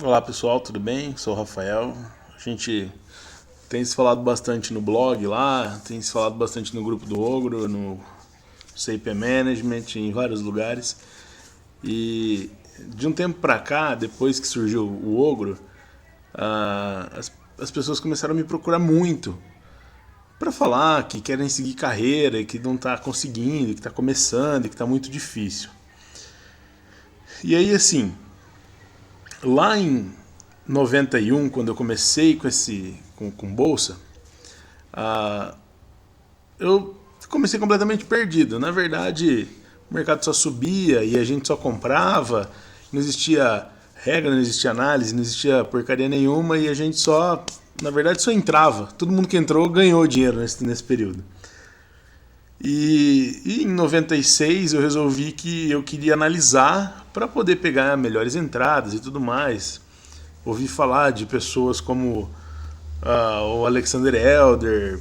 Olá pessoal, tudo bem? Sou o Rafael. A gente tem se falado bastante no blog lá, tem se falado bastante no grupo do Ogro, no CIP Management, em vários lugares. E de um tempo pra cá, depois que surgiu o Ogro, as pessoas começaram a me procurar muito para falar que querem seguir carreira e que não tá conseguindo, que tá começando e que tá muito difícil. E aí assim, lá em 91, quando eu comecei com bolsa, eu comecei completamente perdido. Na verdade, o mercado só subia e a gente só comprava, não existia regra, não existia análise, não existia porcaria nenhuma e a gente só, na verdade, só entrava. Todo mundo que entrou ganhou dinheiro nesse período. E em 96 eu resolvi que eu queria analisar para poder pegar melhores entradas e tudo mais. Ouvi falar de pessoas como o Alexander Elder,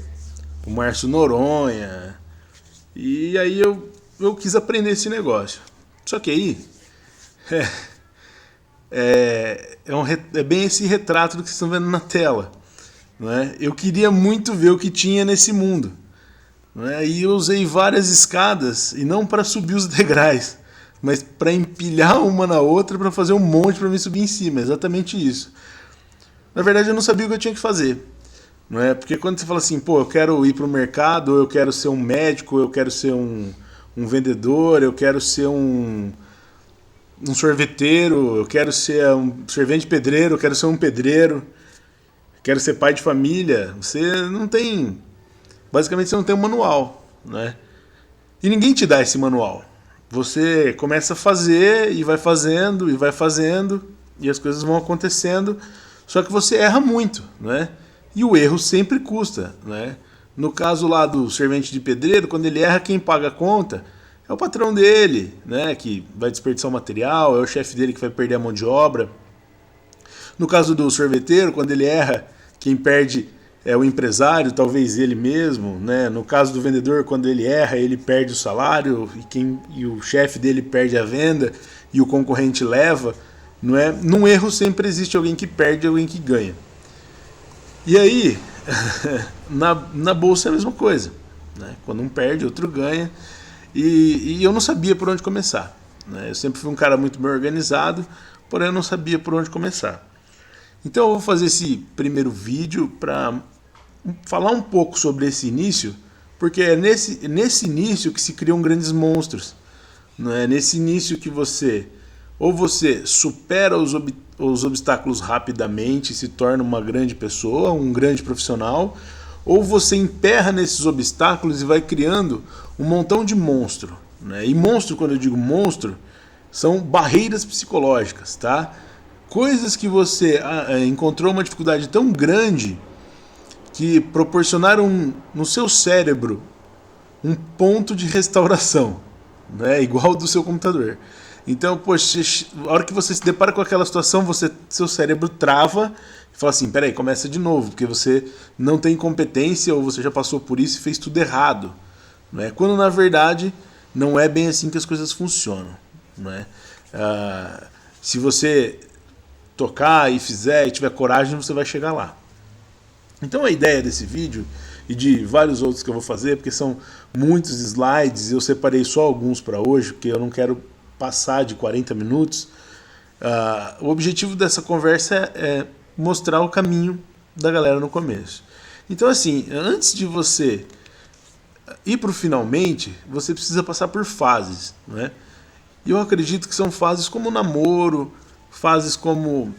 o Márcio Noronha. E aí eu quis aprender esse negócio. Só que aí é bem esse retrato do que vocês estão vendo na tela. Né? Eu queria muito ver o que tinha nesse mundo. Né? E eu usei várias escadas, e não para subir os degraus, mas para empilhar uma na outra para fazer um monte para me subir em cima. Exatamente isso. Na verdade, eu não sabia o que eu tinha que fazer. Não é? Porque quando você fala assim, pô, eu quero ir para o mercado, ou eu quero ser um médico, ou eu quero ser um vendedor, eu quero ser um sorveteiro, eu quero ser um servente pedreiro, eu quero ser um pedreiro, eu quero ser pai de família. Você não tem. Basicamente, você não tem um manual. Né? E ninguém te dá esse manual. Você começa a fazer e vai fazendo e vai fazendo e as coisas vão acontecendo, só que você erra muito, né? E o erro sempre custa, né? No caso lá do servente de pedreiro, quando ele erra, quem paga a conta é o patrão dele, né? Que vai desperdiçar o material, é o chefe dele que vai perder a mão de obra. No caso do sorveteiro, quando ele erra, quem perde é o empresário, talvez ele mesmo. Né? No caso do vendedor, quando ele erra, ele perde o salário e o chefe dele perde a venda e o concorrente leva. Não é? Num erro sempre existe alguém que perde e alguém que ganha. E aí, na bolsa é a mesma coisa. Né? Quando um perde, outro ganha. E eu não sabia por onde começar. Né? Eu sempre fui um cara muito bem organizado, porém eu não sabia por onde começar. Então eu vou fazer esse primeiro vídeo para falar um pouco sobre esse início, porque é nesse início que se criam grandes monstros. Não é nesse início que você supera os obstáculos rapidamente, se torna uma grande pessoa, um grande profissional, ou você emperra nesses obstáculos e vai criando um montão de monstro. Né? E monstro, quando eu digo monstro, são barreiras psicológicas, tá? Coisas que você encontrou uma dificuldade tão grande que proporcionaram no seu cérebro um ponto de restauração, né? Igual ao do seu computador. Então, poxa, a hora que você se depara com aquela situação, seu cérebro trava e fala assim, peraí, começa de novo, porque você não tem competência ou você já passou por isso e fez tudo errado. Né? Quando, na verdade, não é bem assim que as coisas funcionam. Né? Se você tocar e fizer e tiver coragem, você vai chegar lá. Então a ideia desse vídeo e de vários outros que eu vou fazer, porque são muitos slides, eu separei só alguns para hoje, porque eu não quero passar de 40 minutos. O objetivo dessa conversa é mostrar o caminho da galera no começo. Então assim, antes de você ir para o finalmente, você precisa passar por fases. Né? E eu acredito que são fases como o namoro, fases como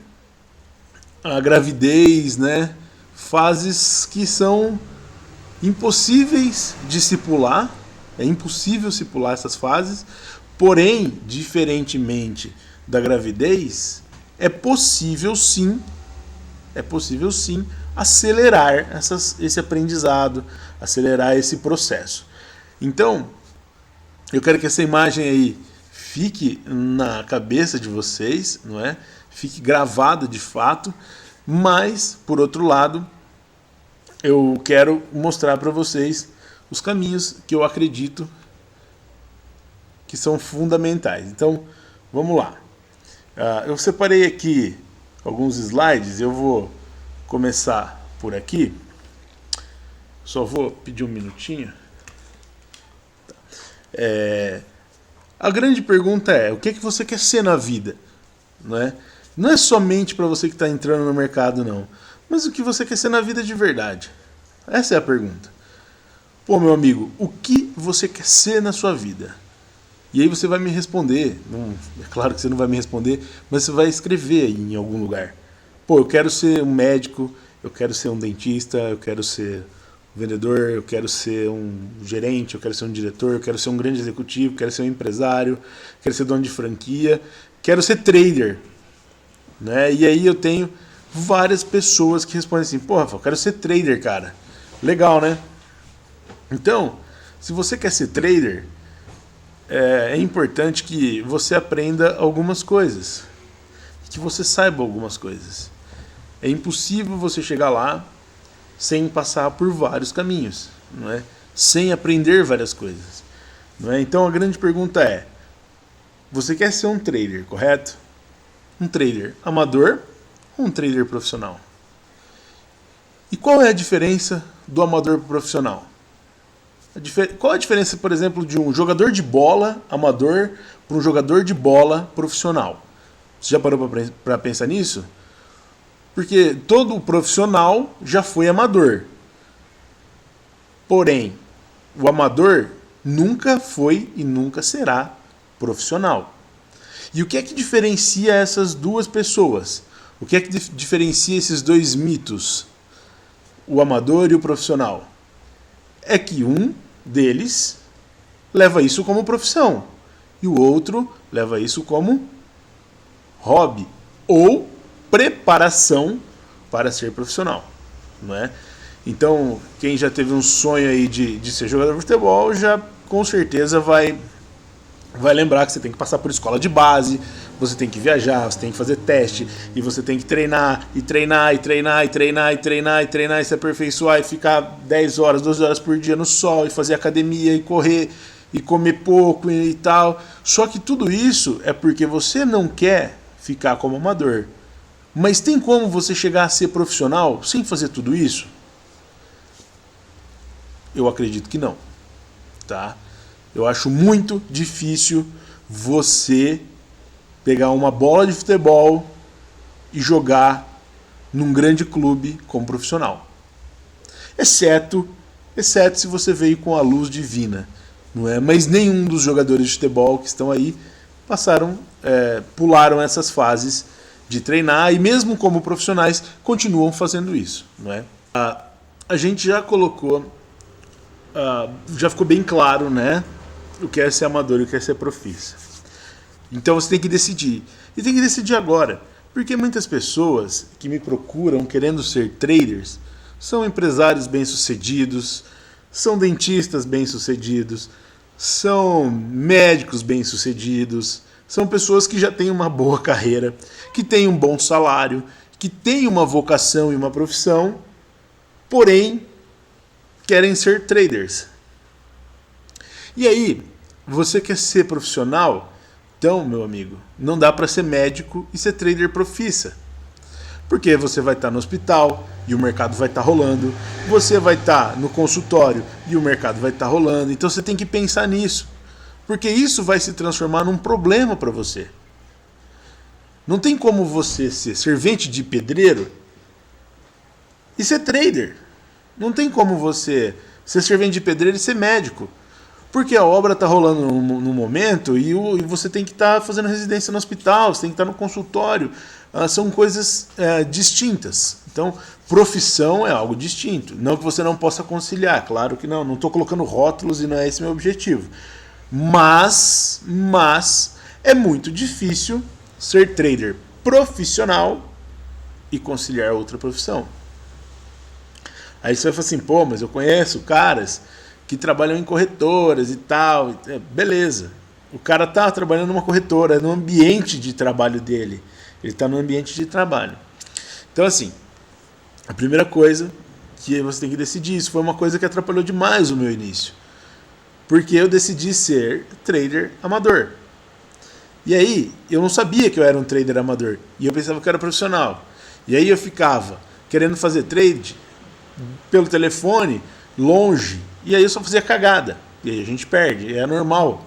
a gravidez, né? Fases que são impossíveis de se pular, é impossível se pular essas fases, porém, diferentemente da gravidez, é possível sim acelerar esse aprendizado, acelerar esse processo. Então, eu quero que essa imagem aí fique na cabeça de vocês, não é? Fique gravada de fato, mas, por outro lado, eu quero mostrar para vocês os caminhos que eu acredito que são fundamentais. Então, vamos lá. Eu separei aqui alguns slides. Eu vou começar por aqui. Só vou pedir um minutinho. A grande pergunta é: o que você quer ser na vida? Não é somente para você que está entrando no mercado, não. Mas o que você quer ser na vida de verdade? Essa é a pergunta. Pô, meu amigo, o que você quer ser na sua vida? E aí você vai me responder. Não, é claro que você não vai me responder, mas você vai escrever aí em algum lugar. Pô, eu quero ser um médico, eu quero ser um dentista, eu quero ser um vendedor, eu quero ser um gerente, eu quero ser um diretor, eu quero ser um grande executivo, eu quero ser um empresário, eu quero ser dono de franquia, quero ser trader. E aí eu tenho várias pessoas que respondem assim: pô, Rafael, eu quero ser trader, cara. Legal, né? Então, se você quer ser trader, é importante que você aprenda algumas coisas, que você saiba algumas coisas. É impossível você chegar lá sem passar por vários caminhos, sem aprender várias coisas. Então a grande pergunta é: você quer ser um trader, correto? Um trader amador ou um trader profissional? E qual é a diferença do amador para o profissional? Qual a diferença, por exemplo, de um jogador de bola amador para um jogador de bola profissional? Você já parou para pensar nisso? Porque todo profissional já foi amador. Porém, o amador nunca foi e nunca será profissional. E o que é que diferencia essas duas pessoas? O que é que diferencia esses dois mitos, o amador e o profissional? É que um deles leva isso como profissão e o outro leva isso como hobby ou preparação para ser profissional, Então, quem já teve um sonho aí de ser jogador de futebol já com certeza vai lembrar que você tem que passar por escola de base, você tem que viajar, você tem que fazer teste, e você tem que treinar, e treinar, e treinar, e treinar, e treinar, e treinar, e se aperfeiçoar, e ficar 10 horas, 12 horas por dia no sol, e fazer academia, e correr, e comer pouco e tal. Só que tudo isso é porque você não quer ficar como amador. Mas tem como você chegar a ser profissional sem fazer tudo isso? Eu acredito que não. Tá? Eu acho muito difícil você pegar uma bola de futebol e jogar num grande clube como profissional. Exceto se você veio com a luz divina. Mas nenhum dos jogadores de futebol que estão aí pularam essas fases de treinar e mesmo como profissionais continuam fazendo isso. A gente já colocou, já ficou bem claro, o que é ser amador e o que é ser profissa. Então você tem que decidir. E tem que decidir agora. Porque muitas pessoas que me procuram querendo ser traders são empresários bem-sucedidos, são dentistas bem-sucedidos, são médicos bem-sucedidos, são pessoas que já têm uma boa carreira, que têm um bom salário, que têm uma vocação e uma profissão, porém querem ser traders. E aí, você quer ser profissional? Então, meu amigo, não dá para ser médico e ser trader profissa. Porque você vai estar no hospital e o mercado vai estar rolando, você vai estar no consultório e o mercado vai estar rolando, então você tem que pensar nisso. Porque isso vai se transformar num problema para você. Não tem como você ser servente de pedreiro e ser trader. Não tem como você ser servente de pedreiro e ser médico. Porque a obra está rolando no momento e você tem que estar fazendo residência no hospital, você tem que estar no consultório. São coisas distintas. Então, profissão é algo distinto. Não que você não possa conciliar, claro que não. Não estou colocando rótulos e não é esse meu objetivo. Mas é muito difícil ser trader profissional e conciliar outra profissão. Aí você vai falar assim: pô, mas eu conheço caras que trabalham em corretoras e tal. Beleza. O cara está trabalhando numa corretora, no ambiente de trabalho dele. Ele está no ambiente de trabalho. Então, assim, a primeira coisa que você tem que decidir, isso foi uma coisa que atrapalhou demais o meu início. Porque eu decidi ser trader amador. E aí, eu não sabia que eu era um trader amador. E eu pensava que eu era profissional. E aí eu ficava querendo fazer trade pelo telefone, longe. E aí eu só fazia cagada. E aí a gente perde. É normal,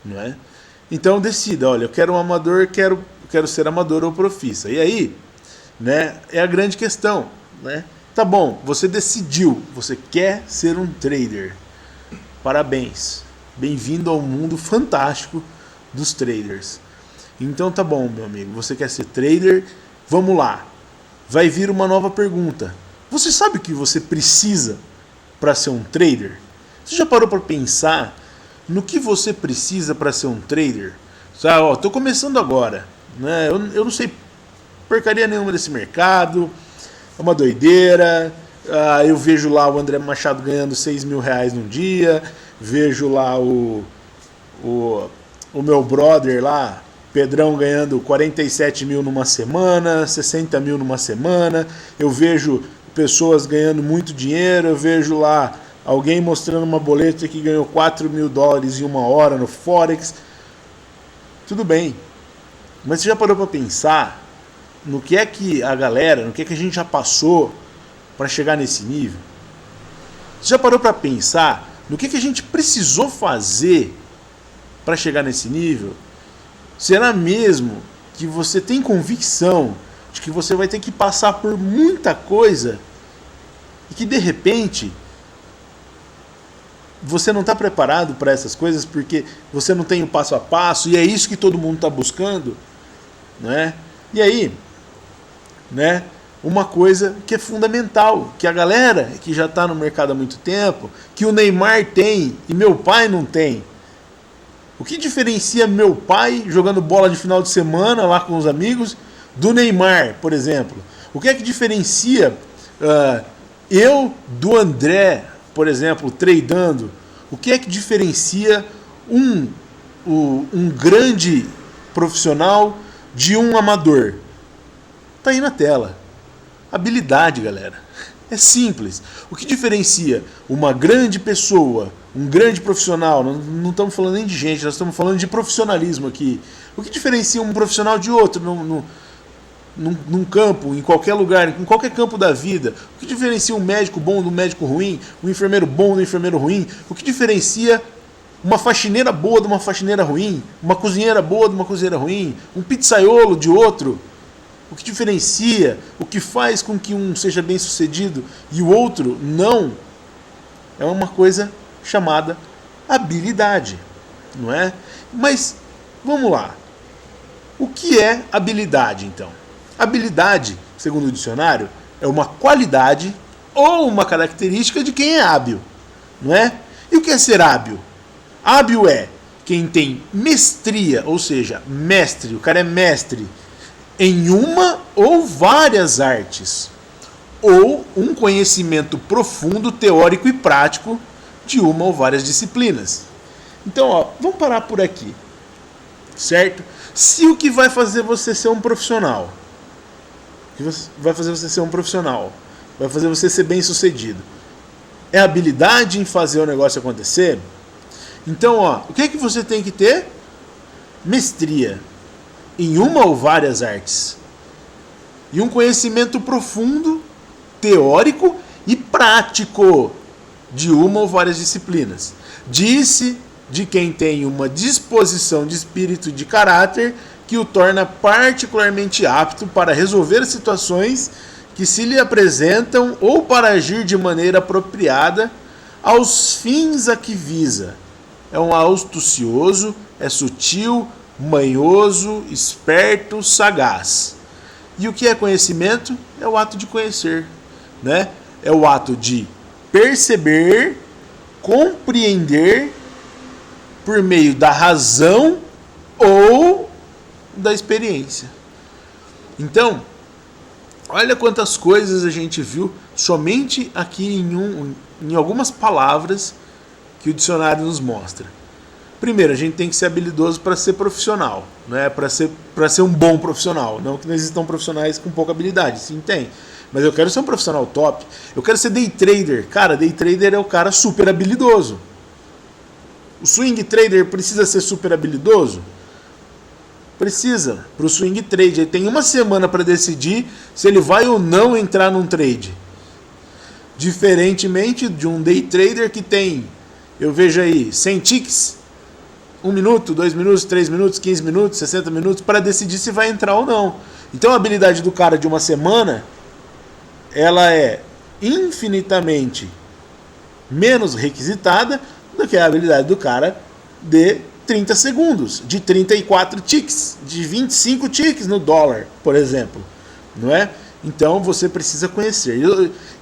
não é? Então decida, olha, eu quero um amador, quero ser amador ou profissa. E aí, né, é a grande questão, né? Tá bom, você decidiu, você quer ser um trader. Parabéns. Bem-vindo ao mundo fantástico dos traders. Então tá bom, meu amigo, você quer ser trader? Vamos lá. Vai vir uma nova pergunta. Você sabe o que você precisa para ser um trader? Você já parou para pensar no que você precisa para ser um trader? Sabe, ó, tô começando agora, né? Eu não sei porcaria nenhuma desse mercado, é uma doideira. Eu vejo lá o André Machado ganhando 6 mil reais num dia, vejo lá o meu brother lá, Pedrão, ganhando 47 mil numa semana, 60 mil numa semana. Eu vejo pessoas ganhando muito dinheiro, eu vejo lá alguém mostrando uma boleta que ganhou 4 mil dólares em uma hora no Forex. Tudo bem, mas você já parou para pensar no que é que a galera, no que é que a gente já passou para chegar nesse nível? Você já parou para pensar no que a gente precisou fazer para chegar nesse nível? Será mesmo que você tem convicção de que você vai ter que passar por muita coisa e que de repente você não está preparado para essas coisas porque você não tem o passo a passo e é isso que todo mundo está buscando, né? E aí, né? Uma coisa que é fundamental, que a galera que já está no mercado há muito tempo, que o Neymar tem e meu pai não tem. O que diferencia meu pai jogando bola de final de semana lá com os amigos do Neymar, por exemplo? O que é que diferencia eu do André, por exemplo, tradando? O que é que diferencia um grande profissional de um amador? Tá aí na tela. Habilidade, galera. É simples. O que diferencia uma grande pessoa, um grande profissional, não estamos falando nem de gente, nós estamos falando de profissionalismo aqui. O que diferencia um profissional de outro num campo, em qualquer lugar, em qualquer campo da vida? O que diferencia um médico bom do médico ruim, um enfermeiro bom do enfermeiro ruim? O que diferencia uma faxineira boa de uma faxineira ruim, uma cozinheira boa de uma cozinheira ruim, um pizzaiolo de outro? O que diferencia, o que faz com que um seja bem sucedido e o outro não, é uma coisa chamada habilidade, não é? Mas vamos lá. O que é habilidade, então? Habilidade, segundo o dicionário, é uma qualidade ou uma característica de quem é hábil, não é? E o que é ser hábil? Hábil é quem tem mestria, ou seja, mestre, o cara é mestre em uma ou várias artes, ou um conhecimento profundo, teórico e prático de uma ou várias disciplinas. Então, ó, vamos parar por aqui, certo? Se o que vai fazer você ser um profissional, vai fazer você ser bem sucedido, é a habilidade em fazer o negócio acontecer, então, ó, o que é que você tem que ter? Mestria em uma ou várias artes. E um conhecimento profundo, teórico e prático de uma ou várias disciplinas. Disse de quem tem uma disposição de espírito e de caráter que o torna particularmente apto para resolver situações que se lhe apresentam ou para agir de maneira apropriada aos fins a que visa. É um astucioso, é sutil, manhoso, esperto, sagaz. E o que é conhecimento? É o ato de conhecer, né? É o ato de perceber, compreender por meio da razão ou da experiência. Então, olha quantas coisas a gente viu somente aqui em algumas palavras que o dicionário nos mostra. Primeiro, a gente tem que ser habilidoso para ser profissional, né? Para ser um bom profissional. Não que não existam profissionais com pouca habilidade, sim tem. Mas eu quero ser um profissional top. Eu quero ser day trader. Cara, day trader é o cara super habilidoso. O swing trader precisa ser super habilidoso? Precisa, para o swing trade. Ele tem uma semana para decidir se ele vai ou não entrar num trade. Diferentemente de um day trader que tem, eu vejo aí, 100 ticks, 1 minuto, 2 minutos, 3 minutos, 15 minutos, 60 minutos para decidir se vai entrar ou não. Então a habilidade do cara de uma semana, ela é infinitamente menos requisitada do que a habilidade do cara de 30 segundos, de 34 ticks, de 25 ticks no dólar, por exemplo, não é? Então você precisa conhecer.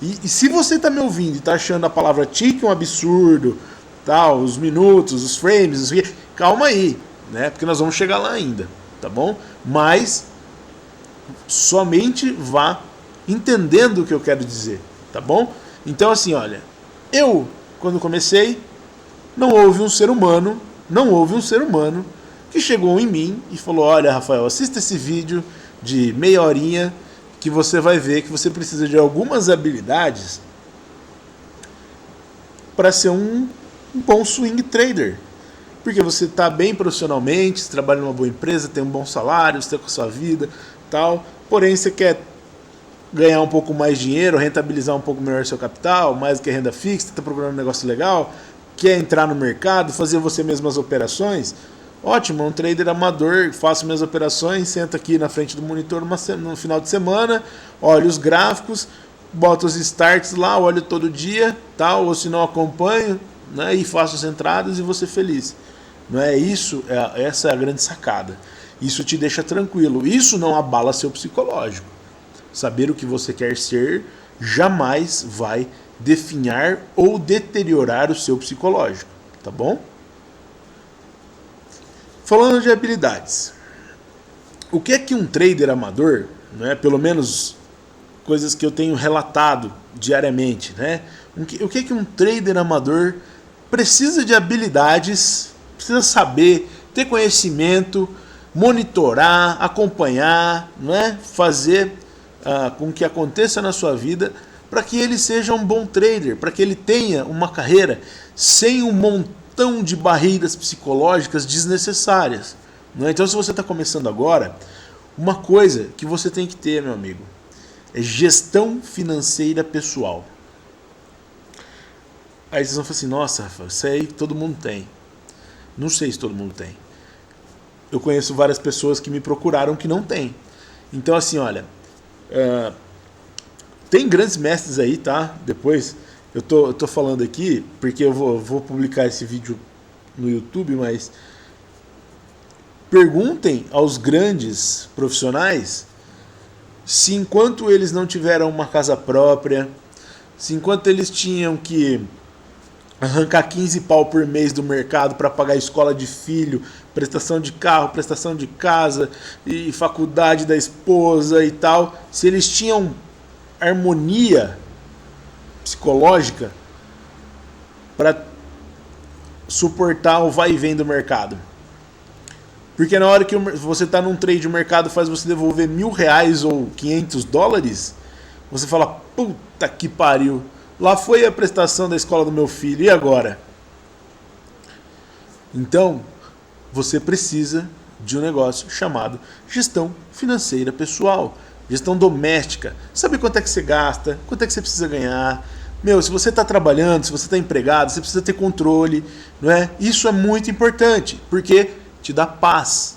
E se você está me ouvindo e está achando a palavra tick um absurdo, tal, os minutos, os frames, calma aí, né? Porque nós vamos chegar lá ainda, tá bom? Mas somente vá entendendo o que eu quero dizer, tá bom? Então assim, olha, eu quando comecei, não houve um ser humano que chegou em mim e falou: olha, Rafael, assista esse vídeo de meia horinha que você vai ver que você precisa de algumas habilidades para ser um bom swing trader. Porque você está bem profissionalmente, você trabalha numa boa empresa, tem um bom salário, você está com a sua vida, tal. Porém, você quer ganhar um pouco mais de dinheiro, rentabilizar um pouco melhor seu capital, mais do que a renda fixa, está procurando um negócio legal, quer entrar no mercado, fazer você mesmo as operações. Ótimo, um trader amador, faço minhas operações, sento aqui na frente do monitor no final de semana, olho os gráficos, boto os starts lá, olho todo dia, tal, ou se não acompanho, né, e faço as entradas e vou ser feliz. Não é isso? Essa é a grande sacada. Isso te deixa tranquilo. Isso não abala seu psicológico. Saber o que você quer ser jamais vai definhar ou deteriorar o seu psicológico, tá bom? Falando de habilidades, o que é que um trader amador, né, pelo menos coisas que eu tenho relatado diariamente, né, o que é que um trader amador precisa de habilidades, precisa saber, ter conhecimento, monitorar, acompanhar, né, fazer com que aconteça na sua vida para que ele seja um bom trader, para que ele tenha uma carreira sem um montão de barreiras psicológicas desnecessárias. Não é? Então, se você está começando agora, uma coisa que você tem que ter, meu amigo, é gestão financeira pessoal. Aí vocês vão falar assim: nossa, Rafael, isso aí todo mundo tem. Não sei se todo mundo tem. Eu conheço várias pessoas que me procuraram que não tem. Então, assim, olha, tem grandes mestres aí, tá? Depois eu tô falando aqui porque eu vou publicar esse vídeo no YouTube, mas perguntem aos grandes profissionais se enquanto eles não tiveram uma casa própria, se enquanto eles tinham que arrancar 15 pau por mês do mercado para pagar a escola de filho, prestação de carro, prestação de casa e faculdade da esposa e tal, se eles tinham harmonia psicológica para suportar o vai e vem do mercado. Porque na hora que você está num trade, o mercado faz você devolver R$1.000 ou $500, você fala: puta que pariu, lá foi a prestação da escola do meu filho, e agora? Então, você precisa de um negócio chamado gestão financeira pessoal, gestão doméstica. Sabe quanto é que você gasta, quanto é que você precisa ganhar. Meu, se você está trabalhando, se você está empregado, você precisa ter controle, não é? Isso é muito importante, porque te dá paz.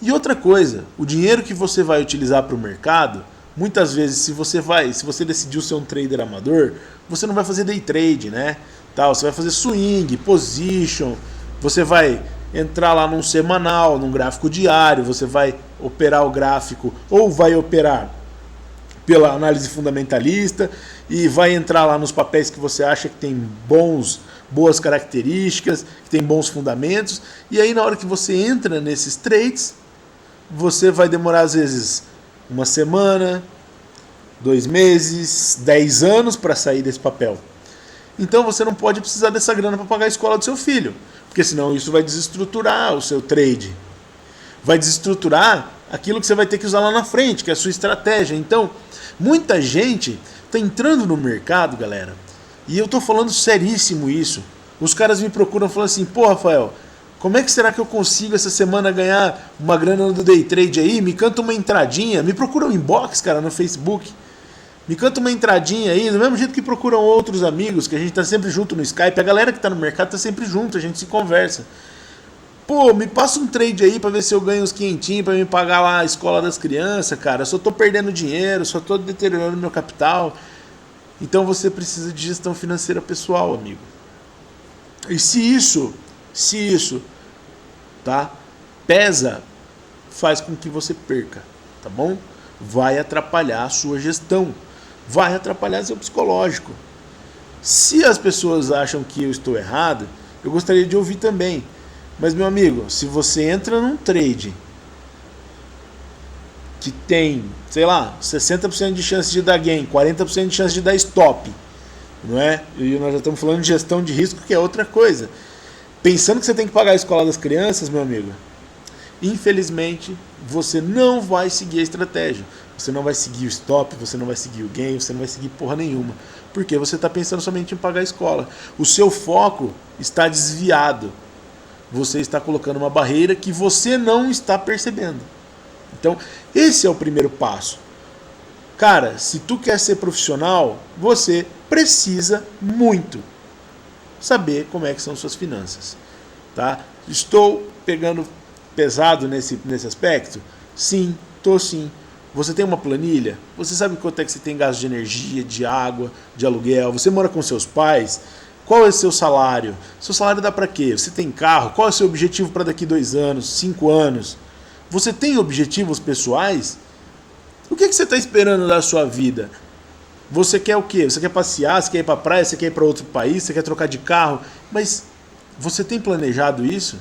E outra coisa, o dinheiro que você vai utilizar para o mercado, muitas vezes, se você decidiu ser um trader amador, você não vai fazer day trade, né? Você vai fazer swing, position, você vai entrar lá num semanal, num gráfico diário, você vai operar o gráfico ou vai operar pela análise fundamentalista e vai entrar lá nos papéis que você acha que tem boas características, que tem bons fundamentos, e aí na hora que você entra nesses trades, você vai demorar às vezes uma semana, 2 meses, 10 anos para sair desse papel. Então você não pode precisar dessa grana para pagar a escola do seu filho, porque senão isso vai desestruturar o seu trade. Vai desestruturar aquilo que você vai ter que usar lá na frente, que é a sua estratégia. Então, muita gente está entrando no mercado, galera, e eu estou falando seríssimo isso. Os caras me procuram falando assim: pô, Rafael, Como é que será que eu consigo essa semana ganhar uma grana do day trade aí? Me canta uma entradinha, me procura um inbox, cara, no Facebook. Me canta uma entradinha aí, do mesmo jeito que procuram outros amigos, que a gente tá sempre junto no Skype. A galera que tá no mercado tá sempre junto, a gente se conversa. Pô, me passa um trade aí pra ver se eu ganho uns quinhentinhos pra me pagar lá a escola das crianças, cara. Eu só tô perdendo dinheiro, só tô deteriorando meu capital. Então você precisa de gestão financeira pessoal, amigo. E se isso, tá, pesa, faz com que você perca, tá bom? Vai atrapalhar a sua gestão, vai atrapalhar seu psicológico. Se as pessoas acham que eu estou errado, eu gostaria de ouvir também. Mas, meu amigo, se você entra num trade que tem, sei lá, 60% de chance de dar gain, 40% de chance de dar stop, não é? E nós já estamos falando de gestão de risco, que é outra coisa. Pensando que você tem que pagar a escola das crianças, meu amigo, infelizmente, você não vai seguir a estratégia. Você não vai seguir o stop, você não vai seguir o gain, você não vai seguir porra nenhuma. Porque você está pensando somente em pagar a escola. O seu foco está desviado. Você está colocando uma barreira que você não está percebendo. Então, esse é o primeiro passo. Cara, se tu quer ser profissional, você precisa muito saber como é que são suas finanças. Tá? Estou pegando pesado nesse aspecto? Sim, tô sim. Você tem uma planilha? Você sabe quanto é que você tem gasto de energia, de água, de aluguel? Você mora com seus pais? Qual é o seu salário? Seu salário dá para quê? Você tem carro? Qual é o seu objetivo para daqui 2 anos, 5 anos? Você tem objetivos pessoais? O que você está esperando da sua vida? Você quer o quê? Você quer passear? Você quer ir para a praia? Você quer ir para outro país? Você quer trocar de carro? Mas você tem planejado isso?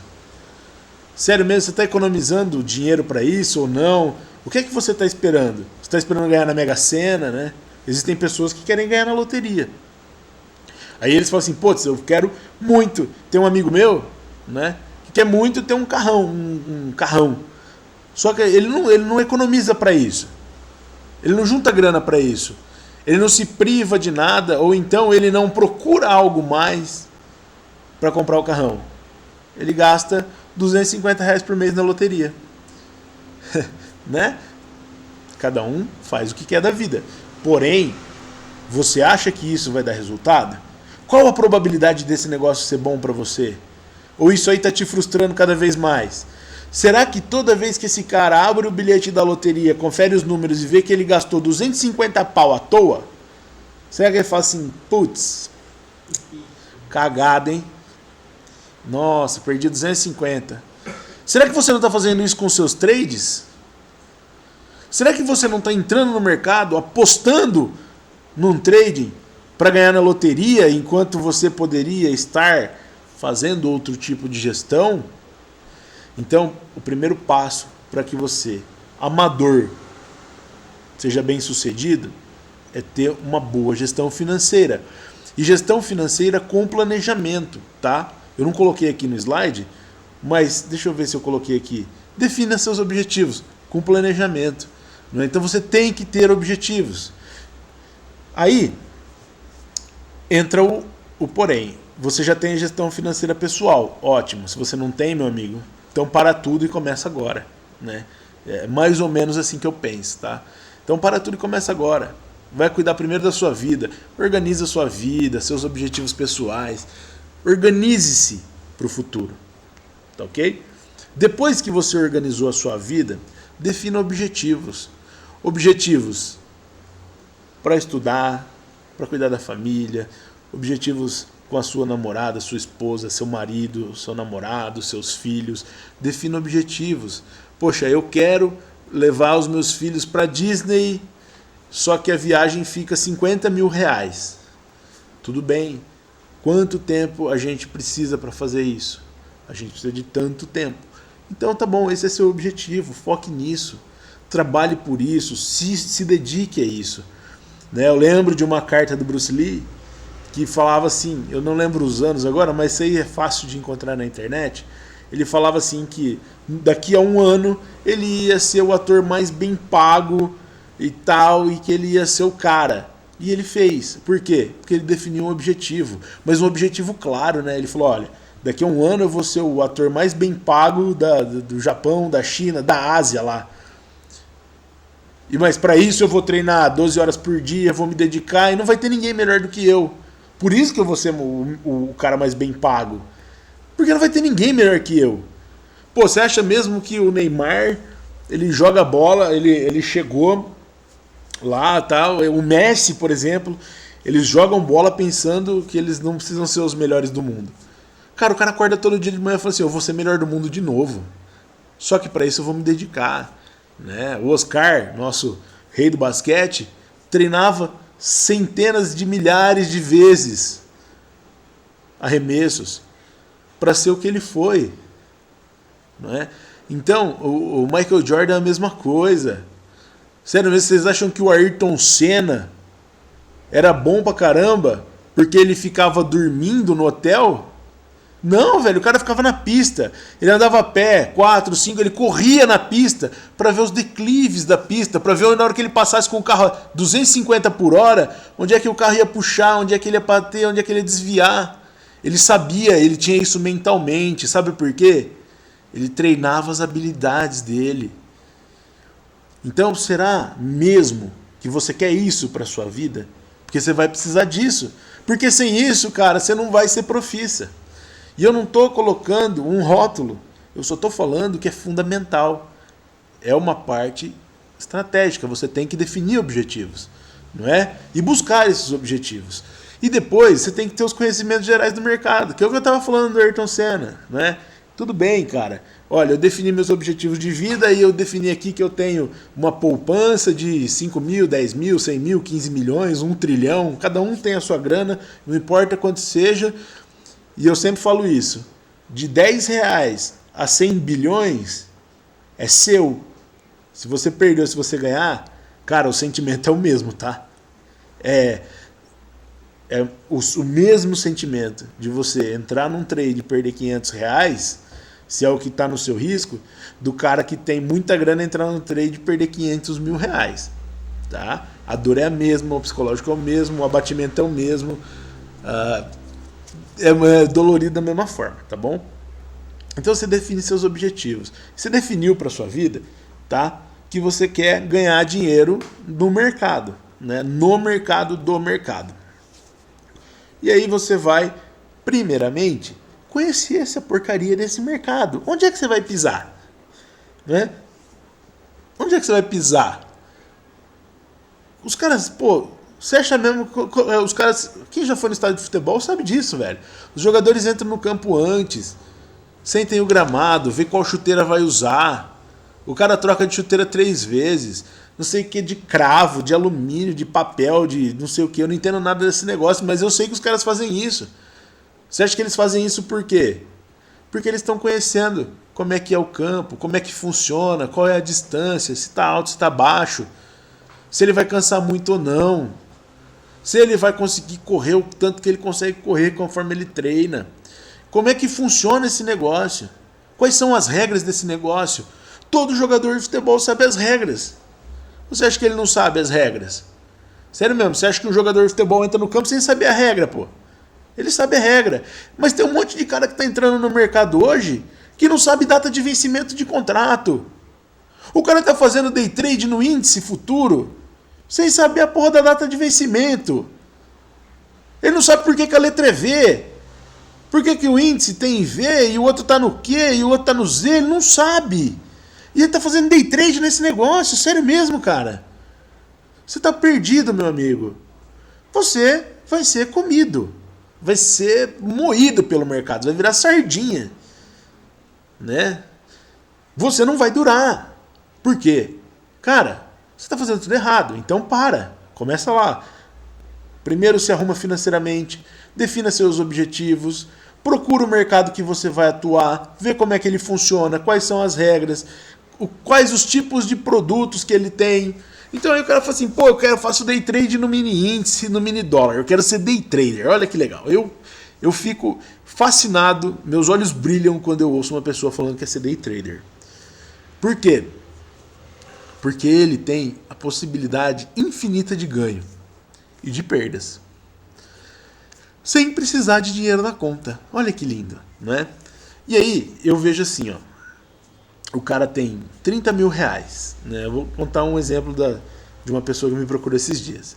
Sério mesmo, você está economizando dinheiro para isso ou não? O que é que você está esperando? Você está esperando ganhar na Mega Sena, né? Existem pessoas que querem ganhar na loteria. Aí eles falam assim, putz, eu quero muito. Tem um amigo meu, né, que quer muito ter um carrão, um carrão. Só que ele não economiza para isso. Ele não junta grana para isso. Ele não se priva de nada, ou então ele não procura algo mais para comprar o carrão. Ele gasta R$250 por mês na loteria. Né? Cada um faz o que quer da vida. Porém, você acha que isso vai dar resultado? Qual a probabilidade desse negócio ser bom para você? Ou isso aí tá te frustrando cada vez mais? Será que toda vez que esse cara abre o bilhete da loteria, confere os números e vê que ele gastou 250 pau à toa, será que ele fala assim, putz, cagada, hein? Nossa, perdi 250. Será que você não está fazendo isso com seus trades? Será que você não está entrando no mercado, apostando num trading para ganhar na loteria, enquanto você poderia estar fazendo outro tipo de gestão? Então, o primeiro passo para que você, amador, seja bem sucedido, é ter uma boa gestão financeira. E gestão financeira com planejamento, tá? Eu não coloquei aqui no slide, mas deixa eu ver se eu coloquei aqui. Defina seus objetivos com planejamento. Né? Então você tem que ter objetivos. Aí entra o porém. Você já tem gestão financeira pessoal. Ótimo. Se você não tem, meu amigo, então para tudo e começa agora. Né? É mais ou menos assim que eu penso. Tá? Então para tudo e começa agora. Vai cuidar primeiro da sua vida. Organize a sua vida, seus objetivos pessoais. Organize-se para o futuro. Tá ok? Depois que você organizou a sua vida, defina objetivos. Objetivos para estudar, para cuidar da família, objetivos com a sua namorada, sua esposa, seu marido, seu namorado, seus filhos. Defina objetivos. Poxa, eu quero levar os meus filhos para Disney, só que a viagem fica R$50 mil. Tudo bem. Quanto tempo a gente precisa para fazer isso? A gente precisa de tanto tempo. Então tá bom, esse é seu objetivo, foque nisso. Trabalhe por isso, se dedique a isso. Né? Eu lembro de uma carta do Bruce Lee que falava assim, eu não lembro os anos agora, mas isso aí é fácil de encontrar na internet. Ele falava assim que daqui a 1 ano ele ia ser o ator mais bem pago e tal, e que ele ia ser o cara. E ele fez. Por quê? Porque ele definiu um objetivo, mas um objetivo claro, né? Ele falou, olha, Daqui a um ano eu vou ser o ator mais bem pago do Japão, da China, da Ásia lá. Mas para isso eu vou treinar 12 horas por dia, vou me dedicar e não vai ter ninguém melhor do que eu. Por isso que eu vou ser o cara mais bem pago. Porque não vai ter ninguém melhor que eu. Pô, você acha mesmo que o Neymar, ele joga bola, ele chegou lá, tal, o Messi, por exemplo, eles jogam bola pensando que eles não precisam ser os melhores do mundo. Cara, o cara acorda todo dia de manhã e fala assim, eu vou ser melhor do mundo de novo. Só que para isso eu vou me dedicar. Né? O Oscar, nosso rei do basquete, treinava centenas de milhares de vezes arremessos para ser o que ele foi. Não é? Então, o Michael Jordan é a mesma coisa. Sério, vocês acham que o Ayrton Senna era bom pra caramba porque ele ficava dormindo no hotel? Não, velho, o cara ficava na pista. Ele andava a pé, 4, 5, ele corria na pista para ver os declives da pista, para ver na hora que ele passasse com o carro a 250 por hora, onde é que o carro ia puxar, onde é que ele ia bater, onde é que ele ia desviar. Ele sabia, ele tinha isso mentalmente. Sabe por quê? Ele treinava as habilidades dele. Então, será mesmo que você quer isso para sua vida? Porque você vai precisar disso. Porque sem isso, cara, você não vai ser profissa. E eu não estou colocando um rótulo, eu só estou falando que é fundamental. É uma parte estratégica, você tem que definir objetivos, não é? E buscar esses objetivos. E depois você tem que ter os conhecimentos gerais do mercado, que é o que eu estava falando do Ayrton Senna, não é? Tudo bem, cara. Olha, eu defini meus objetivos de vida e eu defini aqui que eu tenho uma poupança de 5 mil, 10 mil, 100 mil, 15 milhões, 1 trilhão. Cada um tem a sua grana, não importa quanto seja. E eu sempre falo isso. De 10 reais a 100 bilhões é seu. Se você perdeu, se você ganhar, cara, o sentimento é o mesmo, tá? É o mesmo sentimento de você entrar num trade e perder 500 reais, se é o que está no seu risco, do cara que tem muita grana entrar no trade e perder 500 mil reais. Tá? A dor é a mesma, o psicológico é o mesmo, o abatimento é o mesmo, é dolorido da mesma forma, tá bom? Então você define seus objetivos. Você definiu para sua vida, tá? Que você quer ganhar dinheiro no mercado, né? No mercado do mercado. E aí você vai, primeiramente, conhecer essa porcaria desse mercado. Onde é que você vai pisar? Né? Onde é que você vai pisar? Os caras, pô, você acha mesmo que os caras, quem já foi no estádio de futebol sabe disso, velho. Os jogadores entram no campo antes, sentem o gramado, vê qual chuteira vai usar. O cara troca de chuteira 3 vezes. Não sei o que, de cravo, de alumínio, de papel, de não sei o que. Eu não entendo nada desse negócio, mas eu sei que os caras fazem isso. Você acha que eles fazem isso por quê? Porque eles estão conhecendo como é que é o campo, como é que funciona, qual é a distância, se está alto, se está baixo, se ele vai cansar muito ou não, se ele vai conseguir correr o tanto que ele consegue correr conforme ele treina. Como é que funciona esse negócio? Quais são as regras desse negócio? Todo jogador de futebol sabe as regras. Você acha que ele não sabe as regras? Sério mesmo, você acha que um jogador de futebol entra no campo sem saber a regra, pô? Ele sabe a regra. Mas tem um monte de cara que está entrando no mercado hoje que não sabe data de vencimento de contrato. O cara está fazendo day trade no índice futuro sem saber a porra da data de vencimento. Ele não sabe por que a letra é V. Por que o índice tem V e o outro está no Q e o outro está no Z. Ele não sabe. E ele está fazendo day trade nesse negócio. Sério mesmo, cara. Você está perdido, meu amigo. Você vai ser comido. Vai ser moído pelo mercado. Vai virar sardinha. Né? Você não vai durar. Por quê? Cara, você está fazendo tudo errado. Então para. Começa lá. Primeiro se arruma financeiramente. Defina seus objetivos. Procura o mercado que você vai atuar. Vê como é que ele funciona. Quais são as regras. Quais os tipos de produtos que ele tem. Então aí o cara fala assim, pô, eu faço day trade no mini índice, no mini dólar. Eu quero ser day trader. Olha que legal. Eu fico fascinado, meus olhos brilham quando eu ouço uma pessoa falando que quer ser day trader. Por quê? Porque ele tem a possibilidade infinita de ganho e de perdas. Sem precisar de dinheiro na conta. Olha que lindo. né? E aí eu vejo assim, ó, o cara tem 30 mil reais, né? Eu vou contar um exemplo de uma pessoa que me procurou esses dias.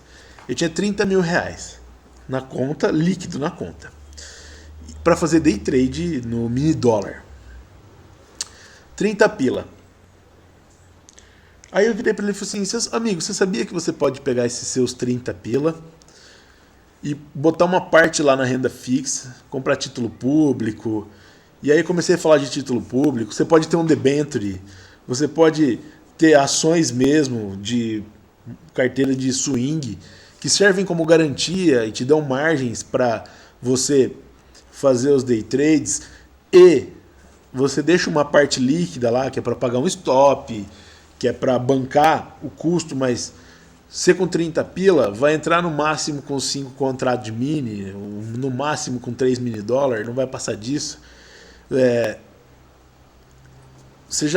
Eu tinha 30 mil reais na conta, líquido na conta, para fazer day trade no mini dólar. 30 pila. Aí eu virei para ele e falei assim, amigo, você sabia que você pode pegar esses seus 30 pila e botar uma parte lá na renda fixa, comprar título público? E aí comecei a falar de título público. Você pode ter um debenture, você pode ter ações mesmo de carteira de swing que servem como garantia e te dão margens para você fazer os day trades, e você deixa uma parte líquida lá que é para pagar um stop, que é para bancar o custo, mas você com 30 pila vai entrar no máximo com 5 contratos de mini, no máximo com 3 mini dólar, não vai passar disso. Você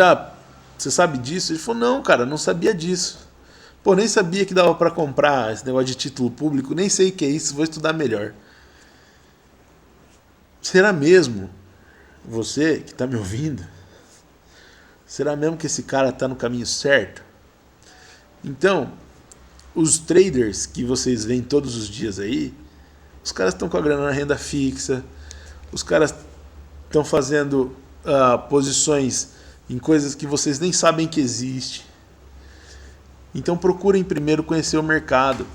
sabe disso? Ele falou, não, cara, não sabia disso. Pô, nem sabia que dava para comprar esse negócio de título público, nem sei o que é isso, vou estudar melhor. Será mesmo, você que está me ouvindo, será mesmo que esse cara está no caminho certo? Então, os traders que vocês veem todos os dias aí, os caras estão com a grana na renda fixa, os caras estão fazendo posições em coisas que vocês nem sabem que existe. Então procurem primeiro conhecer o mercado.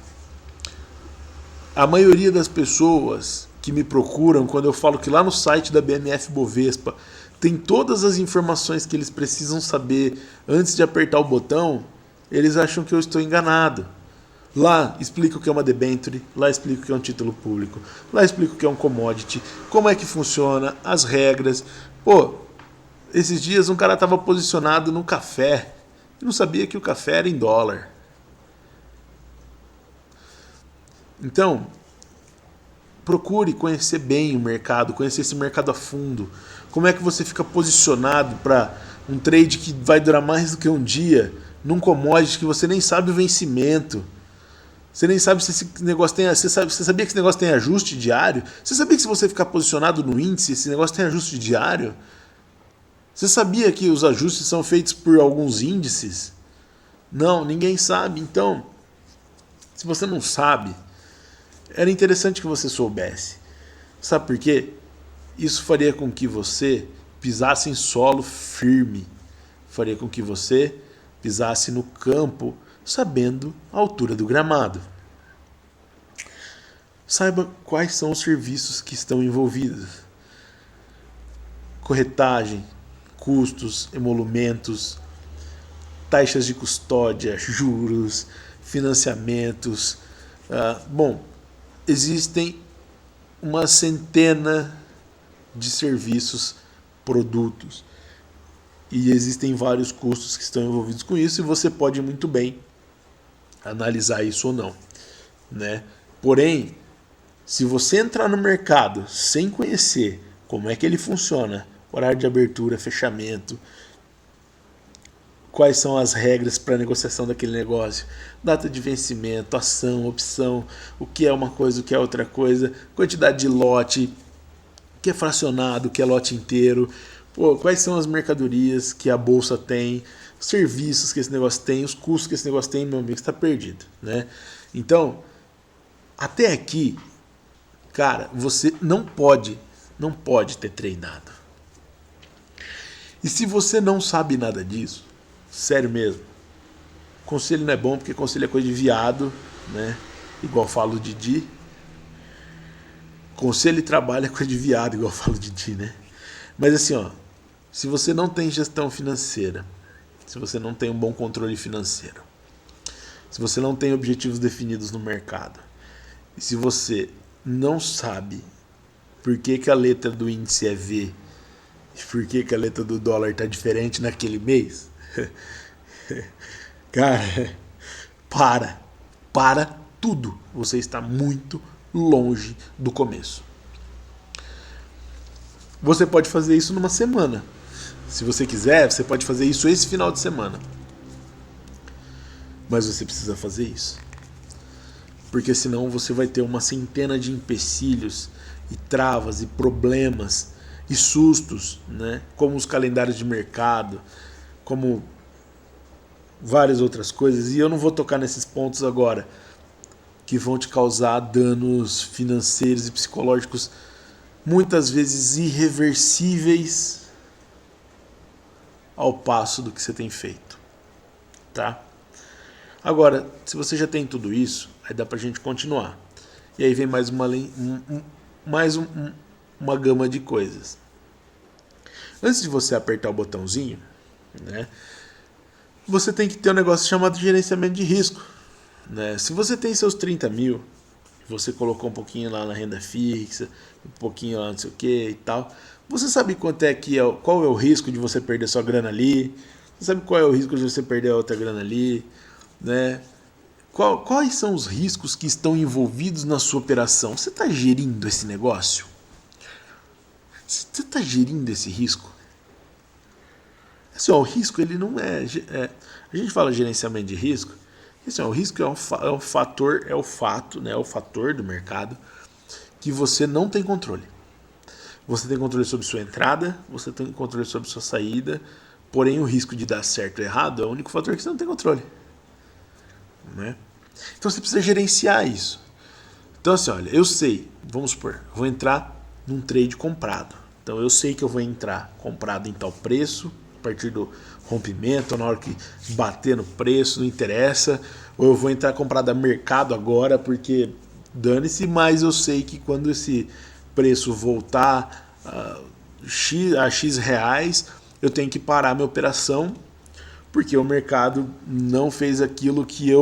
A maioria das pessoas que me procuram, quando eu falo que lá no site da BMF Bovespa tem todas as informações que eles precisam saber antes de apertar o botão, eles acham que eu estou enganado. Lá explico o que é uma debenture, lá explico o que é um título público, lá explico o que é um commodity, como é que funciona, as regras. Pô, esses dias um cara estava posicionado no café e não sabia que o café era em dólar. Então, procure conhecer bem o mercado, conhecer esse mercado a fundo. Como é que você fica posicionado para um trade que vai durar mais do que um dia, num commodity que você nem sabe o vencimento. Você nem sabe se esse negócio tem. Você sabia que esse negócio tem ajuste diário? Você sabia que se você ficar posicionado no índice, esse negócio tem ajuste diário? Você sabia que os ajustes são feitos por alguns índices? Não, ninguém sabe. Então, se você não sabe, era interessante que você soubesse. Sabe por quê? Isso faria com que você pisasse em solo firme. Faria com que você pisasse no campo sabendo a altura do gramado. Saiba quais são os serviços que estão envolvidos. Corretagem, custos, emolumentos, taxas de custódia, juros, financiamentos. Bom, existem uma centena de serviços, produtos. E existem vários custos que estão envolvidos com isso e você pode muito bem analisar isso ou não, né? Porém, se você entrar no mercado sem conhecer como é que ele funciona, horário de abertura, fechamento, quais são as regras para negociação daquele negócio, data de vencimento, ação, opção, o que é uma coisa, o que é outra coisa, quantidade de lote, o que é fracionado, o que é lote inteiro, quais são as mercadorias que a bolsa tem, os serviços que esse negócio tem, os custos que esse negócio tem, meu amigo, está perdido, né? Então, até aqui, cara, você não pode ter treinado. E se você não sabe nada disso, sério mesmo, conselho não é bom, porque conselho é coisa de viado, né? Igual fala o Didi. Conselho e trabalho é coisa de viado, igual fala o Didi, né? Mas assim, ó, se você não tem gestão financeira, se você não tem um bom controle financeiro, se você não tem objetivos definidos no mercado, e se você não sabe por que a letra do índice é V e por que a letra do dólar está diferente naquele mês, cara, para tudo. Você está muito longe do começo. Você pode fazer isso numa semana. Se você quiser, você pode fazer isso esse final de semana. Mas você precisa fazer isso. Porque senão você vai ter uma centena de empecilhos e travas e problemas e sustos, né? Como os calendários de mercado, como várias outras coisas. E eu não vou tocar nesses pontos agora, que vão te causar danos financeiros e psicológicos muitas vezes irreversíveis ao passo do que você tem feito, tá? Agora, se você já tem tudo isso, aí dá pra gente continuar. E aí vem mais uma gama de coisas. Antes de você apertar o botãozinho, né, você tem que ter um negócio chamado gerenciamento de risco. Né? Se você tem seus 30 mil, você colocou um pouquinho lá na renda fixa, um pouquinho lá não sei o que e tal, você sabe qual é o risco de você perder sua grana ali, você sabe qual é o risco de você perder a outra grana ali, né? Quais são os riscos que estão envolvidos na sua operação? Você está gerindo esse negócio? Você está gerindo esse risco? Assim, ó, o risco ele não a gente fala gerenciamento de risco. Assim, ó, o risco é um fator, é o fato, né, é o fator do mercado que você não tem controle. Você tem controle sobre sua entrada, você tem controle sobre sua saída, porém o risco de dar certo ou errado é o único fator que você não tem controle. Né? Então você precisa gerenciar isso. Então assim, olha, eu sei, vamos supor, eu vou entrar num trade comprado. Então eu sei que eu vou entrar comprado em tal preço, a partir do rompimento, na hora que bater no preço, não interessa, ou eu vou entrar comprado a mercado agora, porque dane-se, mas eu sei que quando esse preço voltar a X reais, eu tenho que parar minha operação, porque o mercado não fez aquilo que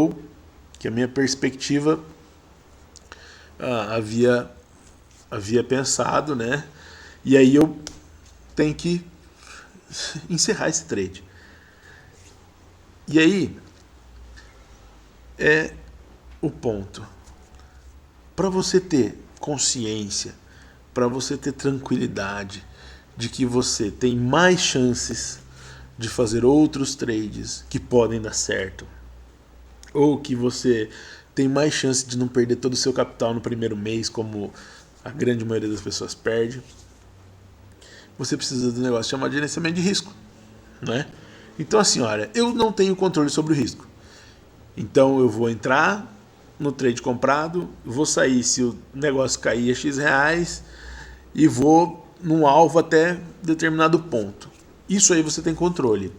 a minha perspectiva havia pensado, né? E aí eu tenho que encerrar esse trade. E aí é o ponto. Para você ter consciência, para você ter tranquilidade de que você tem mais chances de fazer outros trades que podem dar certo, ou que você tem mais chance de não perder todo o seu capital no primeiro mês, como a grande maioria das pessoas perde, você precisa de um negócio chamado gerenciamento de risco, né? Então assim, olha, eu não tenho controle sobre o risco. Então eu vou entrar no trade comprado, vou sair se o negócio cair a X reais e vou num alvo até determinado ponto. Isso aí você tem controle.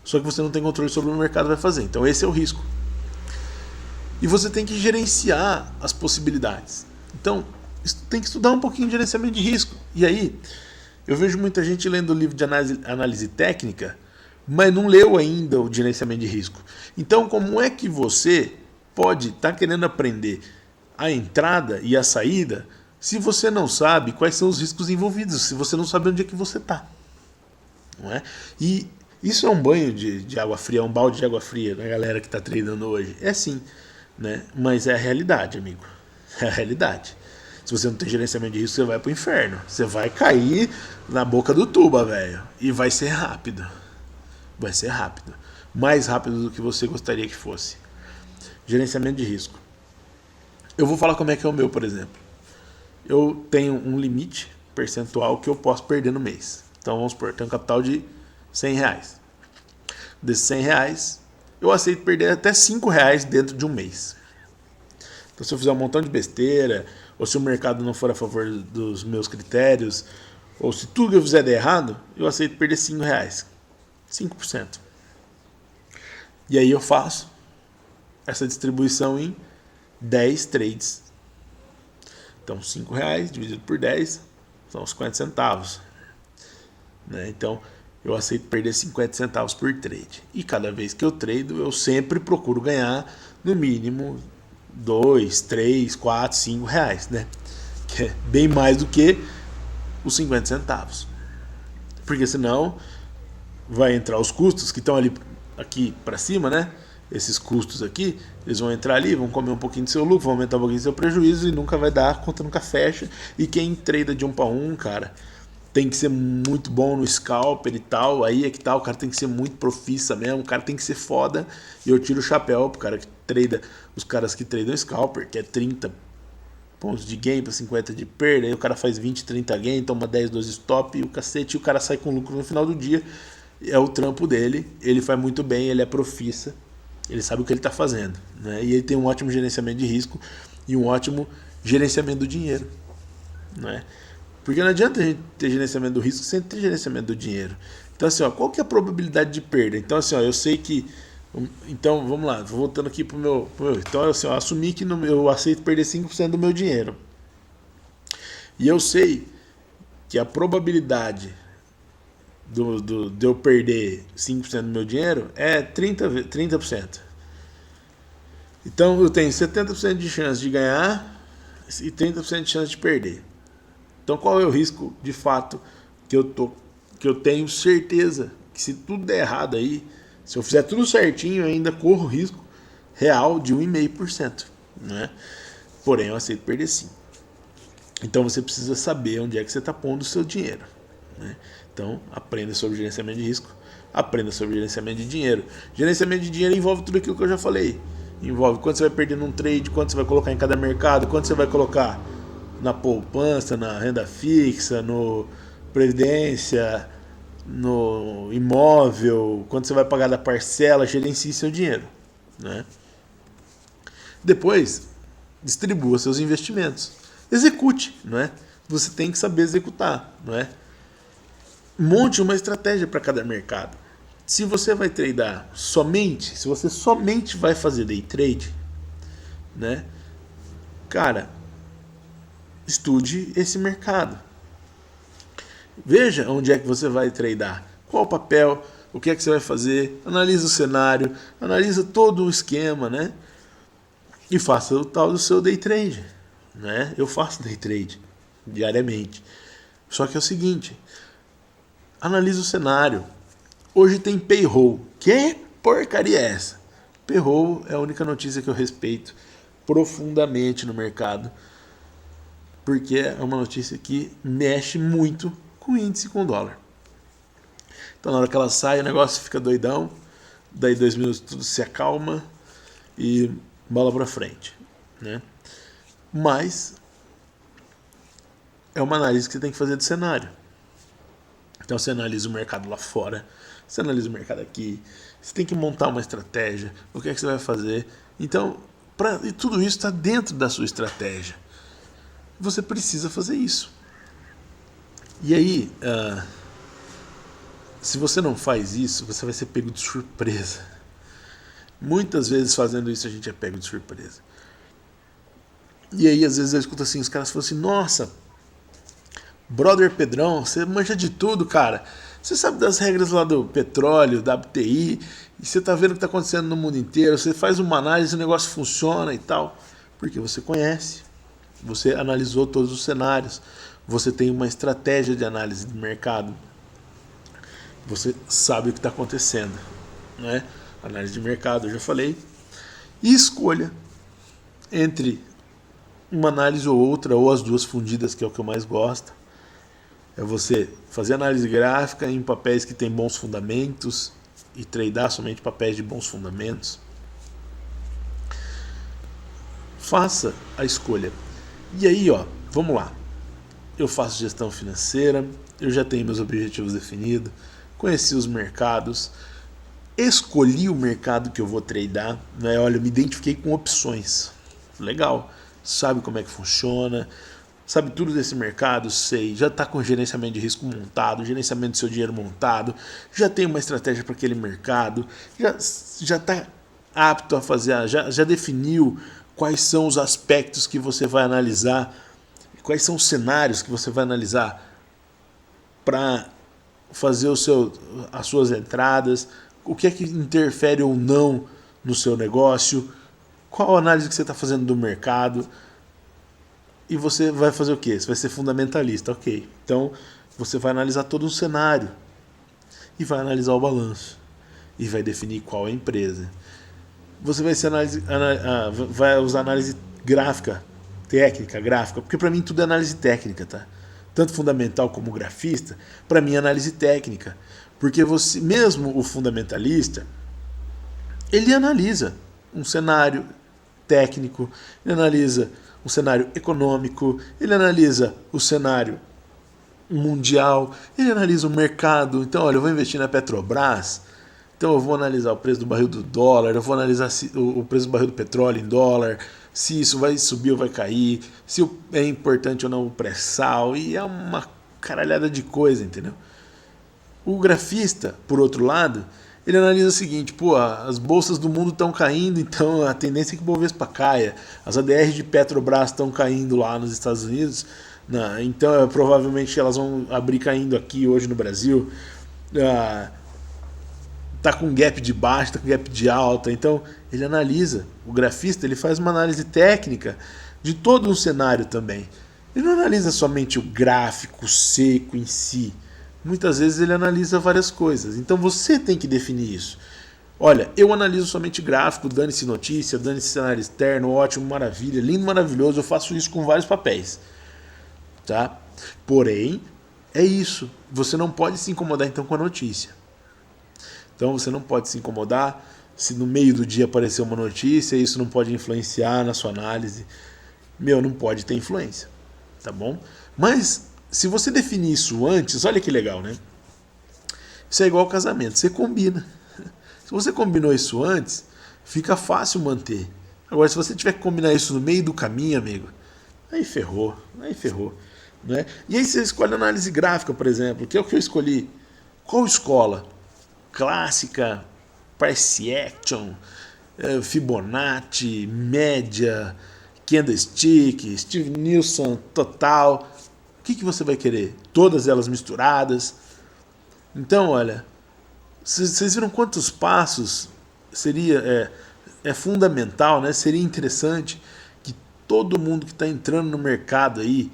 Só que você não tem controle sobre o que o mercado vai fazer. Então esse é o risco. E você tem que gerenciar as possibilidades. Então, tem que estudar um pouquinho de gerenciamento de risco. E aí, eu vejo muita gente lendo o livro de análise técnica, mas não leu ainda o gerenciamento de risco. Então, como é que você pode estar querendo aprender a entrada e a saída se você não sabe quais são os riscos envolvidos, se você não sabe onde é que você está? Não é? E isso é um banho de água fria, é um balde de água fria na galera que está treinando hoje. É sim, né? Mas é a realidade, amigo. É a realidade. Se você não tem gerenciamento de risco, você vai pro inferno. Você vai cair na boca do tuba, velho. E vai ser rápido. Vai ser rápido. Mais rápido do que você gostaria que fosse. Gerenciamento de risco. Eu vou falar como é que é o meu, por exemplo. Eu tenho um limite percentual que eu posso perder no mês. Então vamos supor, eu tenho um capital de 100 reais. Desses 100 reais, eu aceito perder até 5 reais dentro de um mês. Então se eu fizer um montão de besteira, ou se o mercado não for a favor dos meus critérios, ou se tudo que eu fizer der errado, eu aceito perder 5 reais. 5%. E aí eu faço essa distribuição em 10 trades. Então 5 reais dividido por 10 são os 50 centavos. Né? Então eu aceito perder 50 centavos por trade. E cada vez que eu trado, eu sempre procuro ganhar no mínimo 2, 3, 4, 5 reais. Né? Que é bem mais do que os 50 centavos. Porque senão vai entrar os custos que estão ali aqui para cima, né? Esses custos aqui, eles vão entrar ali, vão comer um pouquinho do seu lucro, vão aumentar um pouquinho do seu prejuízo e nunca vai dar, a conta nunca fecha. E quem trada de 1 para 1, cara, tem que ser muito bom no scalper e tal, aí é que tá, o cara tem que ser muito profissa mesmo, o cara tem que ser foda, e eu tiro o chapéu pro cara que trada, os caras que tradam scalper, que é 30% pontos de gain para 50 de perda, aí o cara faz 20, 30 gain, toma 10, 12 stop, e o cacete, e o cara sai com lucro no final do dia. É o trampo dele, ele faz muito bem, ele é profissa, ele sabe o que ele está fazendo, né? E ele tem um ótimo gerenciamento de risco e um ótimo gerenciamento do dinheiro, né? Porque não adianta a gente ter gerenciamento do risco sem ter gerenciamento do dinheiro. Então, assim, ó, qual que é a probabilidade de perda? Então, assim, ó, eu sei que... Então, vamos lá, voltando aqui pro meu... Então, assim, ó, eu assumi que eu aceito perder 5% do meu dinheiro. E eu sei que a probabilidade de eu perder 5% do meu dinheiro é 30%. Então, eu tenho 70% de chance de ganhar e 30% de chance de perder. Então, qual é o risco, de fato, que eu tenho certeza que se tudo der errado aí, se eu fizer tudo certinho, eu ainda corro risco real de 1,5%, né? Porém, eu aceito perder sim. Então, você precisa saber onde é que você está pondo o seu dinheiro, né? Então, aprenda sobre gerenciamento de risco, aprenda sobre gerenciamento de dinheiro. Gerenciamento de dinheiro envolve tudo aquilo que eu já falei. Envolve quanto você vai perder num trade, quanto você vai colocar em cada mercado, quanto você vai colocar na poupança, na renda fixa, no previdência, no imóvel, quanto você vai pagar da parcela, gerencie seu dinheiro, né? Depois, distribua seus investimentos. Execute, não é? Você tem que saber executar, não é? Monte uma estratégia para cada mercado. Se você vai tradar somente, se você somente vai fazer day trade, né? Cara, estude esse mercado. Veja onde é que você vai tradar, qual o papel, o que é que você vai fazer, analisa o cenário, analisa todo o esquema, né? E faça o tal do seu day trade, né? Eu faço day trade diariamente. Só que é o seguinte, analisa o cenário. Hoje tem payroll. Que porcaria é essa? Payroll é a única notícia que eu respeito profundamente no mercado, porque é uma notícia que mexe muito com o índice, com o dólar. Então, na hora que ela sai, o negócio fica doidão, daí 2 minutos tudo se acalma e bola pra frente, né? Mas é uma análise que você tem que fazer do cenário. Então, você analisa o mercado lá fora, você analisa o mercado aqui, você tem que montar uma estratégia, o que é que você vai fazer. Então, e tudo isso está dentro da sua estratégia. Você precisa fazer isso. E aí, se você não faz isso, você vai ser pego de surpresa. Muitas vezes fazendo isso a gente é pego de surpresa. E aí às vezes eu escuto assim, os caras falam assim, nossa, brother Pedrão, você manja de tudo, cara. Você sabe das regras lá do petróleo, da WTI, e você tá vendo o que tá acontecendo no mundo inteiro, você faz uma análise, o negócio funciona e tal. Porque você conhece, você analisou todos os cenários, você tem uma estratégia de análise do mercado, você sabe o que está acontecendo, né? Análise de mercado, eu já falei. E escolha entre uma análise ou outra, ou as duas fundidas, que é o que eu mais gosto. É você fazer análise gráfica em papéis que têm bons fundamentos e tradar somente papéis de bons fundamentos. Faça a escolha. E aí, ó, vamos lá. Eu faço gestão financeira, eu já tenho meus objetivos definidos, conheci os mercados, escolhi o mercado que eu vou tradar, né? Olha, eu me identifiquei com opções. Legal. Sabe como é que funciona, sabe tudo desse mercado, sei, já está com o gerenciamento de risco montado, gerenciamento do seu dinheiro montado, já tem uma estratégia para aquele mercado, já está apto a fazer, já definiu quais são os aspectos que você vai analisar, quais são os cenários que você vai analisar para fazer as suas entradas, o que é que interfere ou não no seu negócio, qual a análise que você está fazendo do mercado. E você vai fazer o quê? Você vai ser fundamentalista, ok. Então, você vai analisar todo o cenário e vai analisar o balanço e vai definir qual é a empresa. Você vai vai usar análise gráfica, técnica, gráfica, porque para mim tudo é análise técnica, tá? Tanto fundamental como grafista, para mim é análise técnica, porque você, mesmo o fundamentalista, ele analisa um cenário técnico, ele analisa o cenário econômico, ele analisa o cenário mundial, ele analisa o mercado. Então, olha, eu vou investir na Petrobras, então eu vou analisar o preço do barril do dólar, eu vou analisar o preço do barril do petróleo em dólar, se isso vai subir ou vai cair, se é importante ou não o pré-sal, e é uma caralhada de coisa, entendeu? O grafista, por outro lado, ele analisa o seguinte: pô, as bolsas do mundo estão caindo, então a tendência é que o Bovespa caia. As ADRs de Petrobras estão caindo lá nos Estados Unidos, então provavelmente elas vão abrir caindo aqui hoje no Brasil. Tá com gap de baixa, tá com gap de alta. Então ele analisa, o grafista ele faz uma análise técnica de todo um cenário também. Ele não analisa somente o gráfico seco em si. Muitas vezes ele analisa várias coisas. Então você tem que definir isso. Olha, eu analiso somente gráfico, dane-se notícia, dane-se cenário externo, ótimo, maravilha, lindo, maravilhoso. Eu faço isso com vários papéis. Tá? Porém, é isso. Você não pode se incomodar então com a notícia. Então você não pode se incomodar se no meio do dia aparecer uma notícia, isso não pode influenciar na sua análise. Não pode ter influência. Tá bom? Mas se você definir isso antes, olha que legal, né? Isso é igual ao casamento, você combina. Se você combinou isso antes, fica fácil manter. Agora, se você tiver que combinar isso no meio do caminho, amigo, aí ferrou. Né? E aí você escolhe análise gráfica, por exemplo, que é o que eu escolhi. Qual escola? Clássica, Price Action, Fibonacci, média, Candlestick, Steve Nielsen, total. O que você vai querer? Todas elas misturadas? Então, olha, vocês viram quantos passos seria fundamental, né? Seria interessante que todo mundo que está entrando no mercado aí,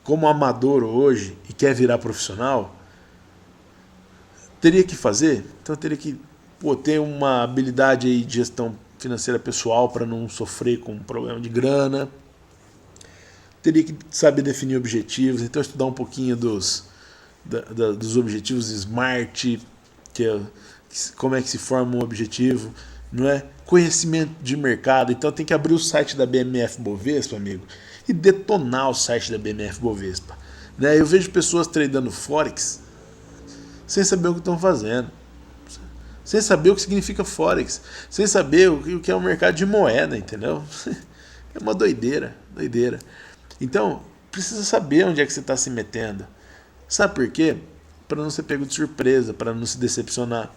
como amador hoje e quer virar profissional, teria que fazer. Então teria que ter uma habilidade aí de gestão financeira pessoal para não sofrer com problema de grana. Teria que saber definir objetivos, então estudar um pouquinho dos objetivos SMART, como é que se forma um objetivo, não é? Conhecimento de mercado, então tem que abrir o site da BMF Bovespa, amigo, e detonar o site da BMF Bovespa. Né? Eu vejo pessoas tradando Forex sem saber o que estão fazendo, sem saber o que significa Forex, sem saber o que é o mercado de moeda, entendeu? É uma doideira. Então, precisa saber onde é que você está se metendo. Sabe por quê? Para não ser pego de surpresa, para não se decepcionar.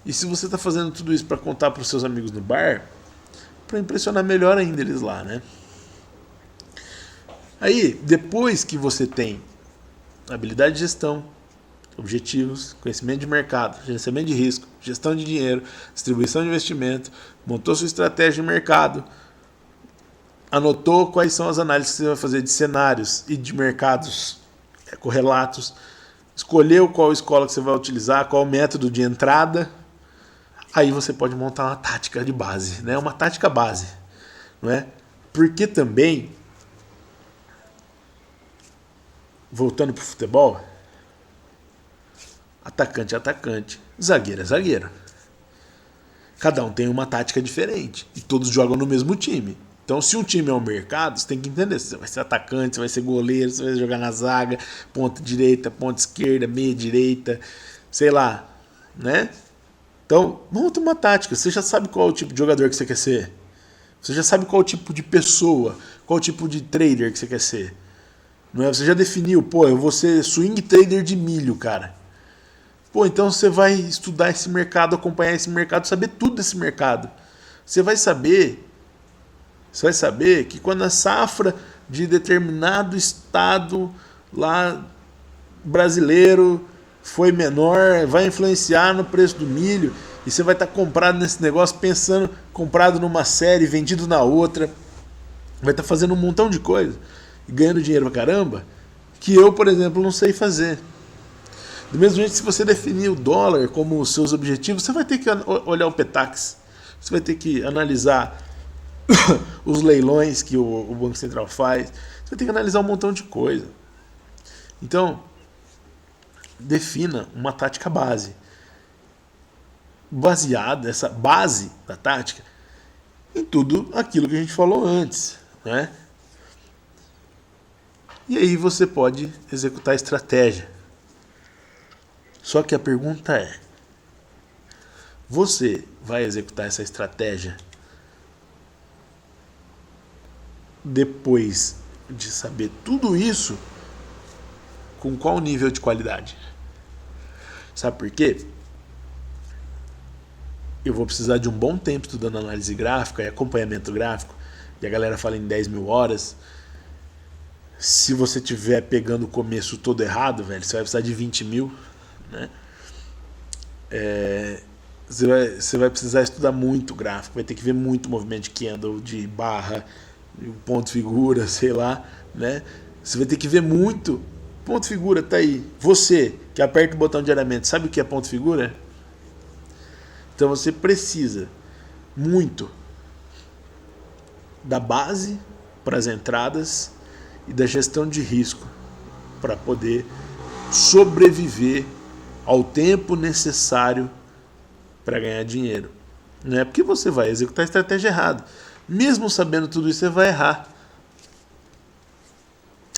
E se você está fazendo tudo isso para contar para os seus amigos no bar, para impressionar melhor ainda eles lá, né? Aí, depois que você tem habilidade de gestão, objetivos, conhecimento de mercado, gerenciamento de risco, gestão de dinheiro, distribuição de investimento, montou sua estratégia de mercado, anotou quais são as análises que você vai fazer de cenários e de mercados correlatos, escolheu qual escola que você vai utilizar, qual método de entrada, aí você pode montar uma tática de base, né? Uma tática base, não é? Porque também, voltando para o futebol, atacante é atacante, zagueiro é zagueiro. Cada um tem uma tática diferente e todos jogam no mesmo time. Então, se um time é um mercado, você tem que entender. Você vai ser atacante, você vai ser goleiro, você vai jogar na zaga, ponta direita, ponta esquerda, meia direita, sei lá, né? Então, monta uma tática. Você já sabe qual é o tipo de jogador que você quer ser. Você já sabe qual é o tipo de pessoa, qual é o tipo de trader que você quer ser. Não é? Você já definiu, eu vou ser swing trader de milho, cara. Então você vai estudar esse mercado, acompanhar esse mercado, saber tudo desse mercado. Você vai saber que quando a safra de determinado estado lá brasileiro foi menor, vai influenciar no preço do milho, e você vai estar comprado nesse negócio, pensando, comprado numa série, vendido na outra, vai estar fazendo um montão de coisa, e ganhando dinheiro pra caramba, que eu, por exemplo, não sei fazer. Do mesmo jeito, se você definir o dólar como os seus objetivos, você vai ter que olhar o Petax, você vai ter que analisar os leilões que o Banco Central faz, você vai ter que analisar um montão de coisa. Então, defina uma tática base. Baseada, essa base da tática, em tudo aquilo que a gente falou antes, né? E aí você pode executar a estratégia. Só que a pergunta é: você vai executar essa estratégia depois de saber tudo isso, com qual nível de qualidade? Sabe por quê? Eu vou precisar de um bom tempo estudando análise gráfica e acompanhamento gráfico, e a galera fala em 10 mil horas. Se você estiver pegando o começo todo errado, velho, você vai precisar de 20 mil, né? Você vai precisar estudar muito gráfico, vai ter que ver muito movimento de candle, de barra, ponto figura, sei lá, né? Você vai ter que ver muito. Ponto figura tá aí. Você que aperta o botão diariamente, sabe o que é ponto figura? Então você precisa muito da base para as entradas e da gestão de risco para poder sobreviver ao tempo necessário para ganhar dinheiro. Não é porque você vai executar a estratégia errada. Mesmo sabendo tudo isso, você vai errar.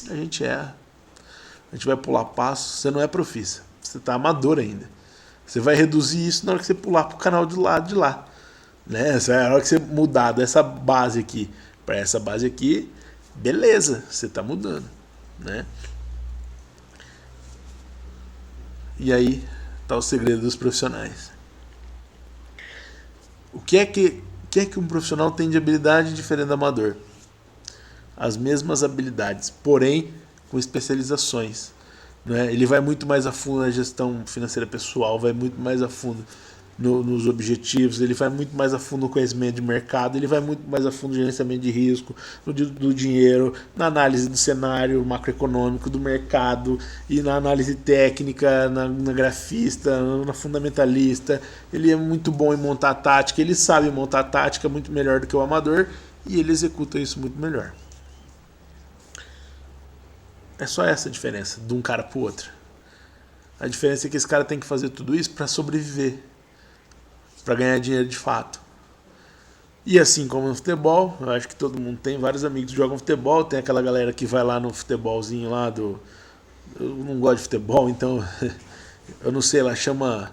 A gente erra. A gente vai pular passos. Você não é profissa. Você está amador ainda. Você vai reduzir isso na hora que você pular para o canal do lado de lá. Né? Na hora que você mudar dessa base aqui para essa base aqui, beleza, você está mudando. Né? E aí está o segredo dos profissionais. O que é que um profissional tem de habilidade diferente do amador? As mesmas habilidades, porém com especializações. Né? Ele vai muito mais a fundo na gestão financeira pessoal, vai muito mais a fundo nos objetivos, ele vai muito mais a fundo no conhecimento de mercado, ele vai muito mais a fundo no gerenciamento de risco, do dinheiro, na análise do cenário macroeconômico do mercado e na análise técnica, na grafista, na fundamentalista. Ele é muito bom em montar tática, ele sabe montar tática muito melhor do que o amador e ele executa isso muito melhor. É só essa a diferença de um cara pro outro. A diferença é que esse cara tem que fazer tudo isso para sobreviver, para ganhar dinheiro de fato. E assim como no futebol, eu acho que todo mundo tem vários amigos que jogam futebol, tem aquela galera que vai lá no futebolzinho lá do... Eu não gosto de futebol, então eu não sei, lá chama...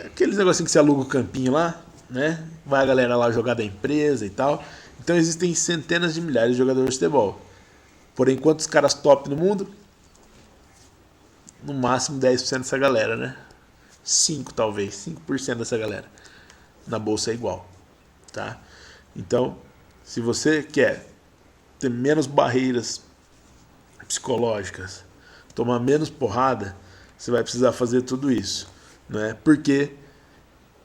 aqueles negocinhos que você aluga o campinho lá, né? Vai a galera lá jogar da empresa e tal. Então existem centenas de milhares de jogadores de futebol. Porém, quantos caras top no mundo? No máximo 10% dessa galera, né? 5 talvez, 5% dessa galera. Na bolsa é igual, tá? Então, se você quer ter menos barreiras psicológicas, tomar menos porrada, você vai precisar fazer tudo isso, né? Porque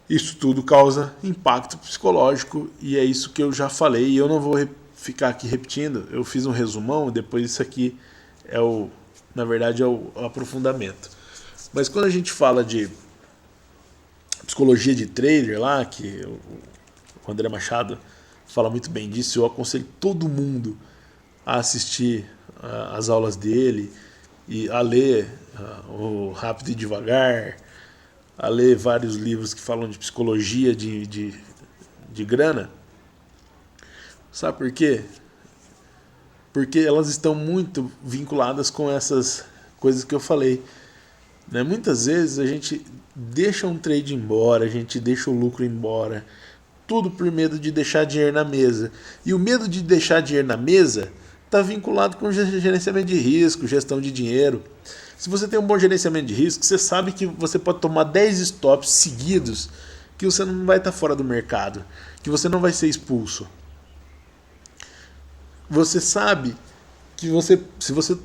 isso tudo causa impacto psicológico e é isso que eu já falei e eu não vou ficar aqui repetindo. Eu fiz um resumão, depois isso aqui na verdade é o aprofundamento. Mas quando a gente fala de psicologia de trader lá, que o André Machado fala muito bem disso, eu aconselho todo mundo a assistir as aulas dele e a ler o Rápido e Devagar, a ler vários livros que falam de psicologia de grana. Sabe por quê? Porque elas estão muito vinculadas com essas coisas que eu falei. Né? Muitas vezes a gente deixa um trade embora, a gente deixa o lucro embora, tudo por medo de deixar dinheiro na mesa. E o medo de deixar dinheiro na mesa está vinculado com gerenciamento de risco, gestão de dinheiro. Se você tem um bom gerenciamento de risco, você sabe que você pode tomar 10 stops seguidos, que você não vai estar fora do mercado, que você não vai ser expulso. Você sabe que se você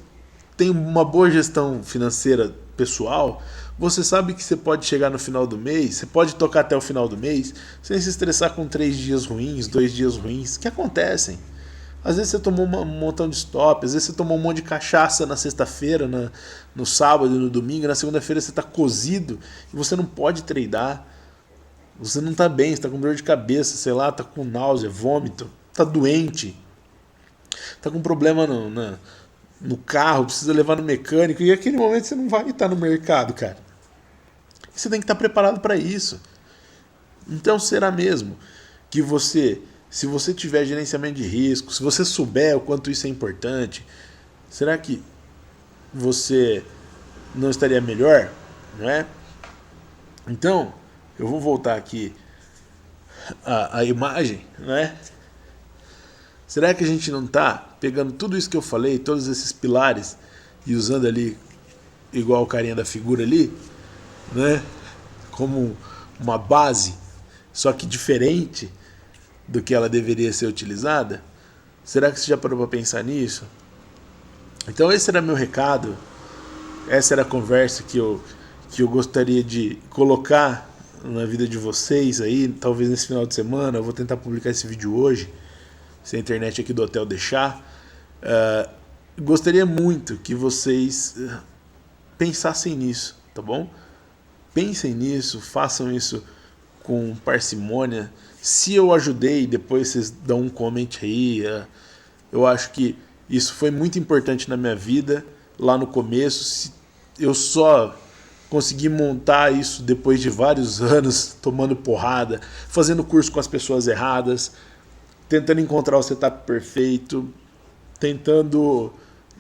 tem uma boa gestão financeira pessoal, você sabe que você pode chegar no final do mês, você pode tocar até o final do mês, sem se estressar com 3 dias ruins, 2 dias ruins, que acontecem. Às vezes você tomou um montão de stop, às vezes você tomou um monte de cachaça na sexta-feira, no sábado e no domingo, na segunda-feira você está cozido e você não pode tradar. Você não está bem, você está com dor de cabeça, sei lá, está com náusea, vômito, está doente, está com problema no carro, precisa levar no mecânico, e naquele momento você não vai estar no mercado, cara. Você tem que estar preparado para isso. Então será mesmo que você, se você tiver gerenciamento de risco, se você souber o quanto isso é importante, será que você não estaria melhor, não é? Então, eu vou voltar aqui a imagem, né? Será que a gente não está pegando tudo isso que eu falei, todos esses pilares, e usando ali, igual o carinha da figura ali, né? Como uma base, só que diferente do que ela deveria ser utilizada? Será que você já parou para pensar nisso? Então esse era meu recado, essa era a conversa que eu gostaria de colocar na vida de vocês aí, talvez nesse final de semana. Eu vou tentar publicar esse vídeo hoje, se a internet aqui do hotel deixar. Gostaria muito que vocês pensassem nisso, tá bom? Pensem nisso, façam isso com parcimônia. Se eu ajudei, depois vocês dão um comment aí. Eu acho que isso foi muito importante na minha vida lá no começo. Eu só consegui montar isso depois de vários anos tomando porrada, fazendo curso com as pessoas erradas, tentando encontrar o setup perfeito, tentando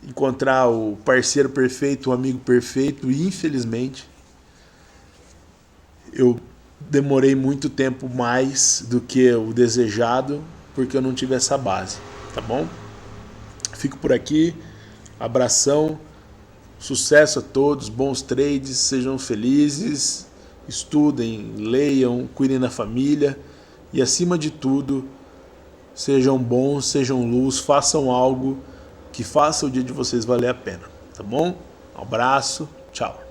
encontrar o parceiro perfeito, o amigo perfeito, e infelizmente eu demorei muito tempo mais do que o desejado, porque eu não tive essa base, tá bom? Fico por aqui, abração, sucesso a todos, bons trades, sejam felizes, estudem, leiam, cuidem da família e, acima de tudo, sejam bons, sejam luz, façam algo que faça o dia de vocês valer a pena, tá bom? Um abraço, tchau.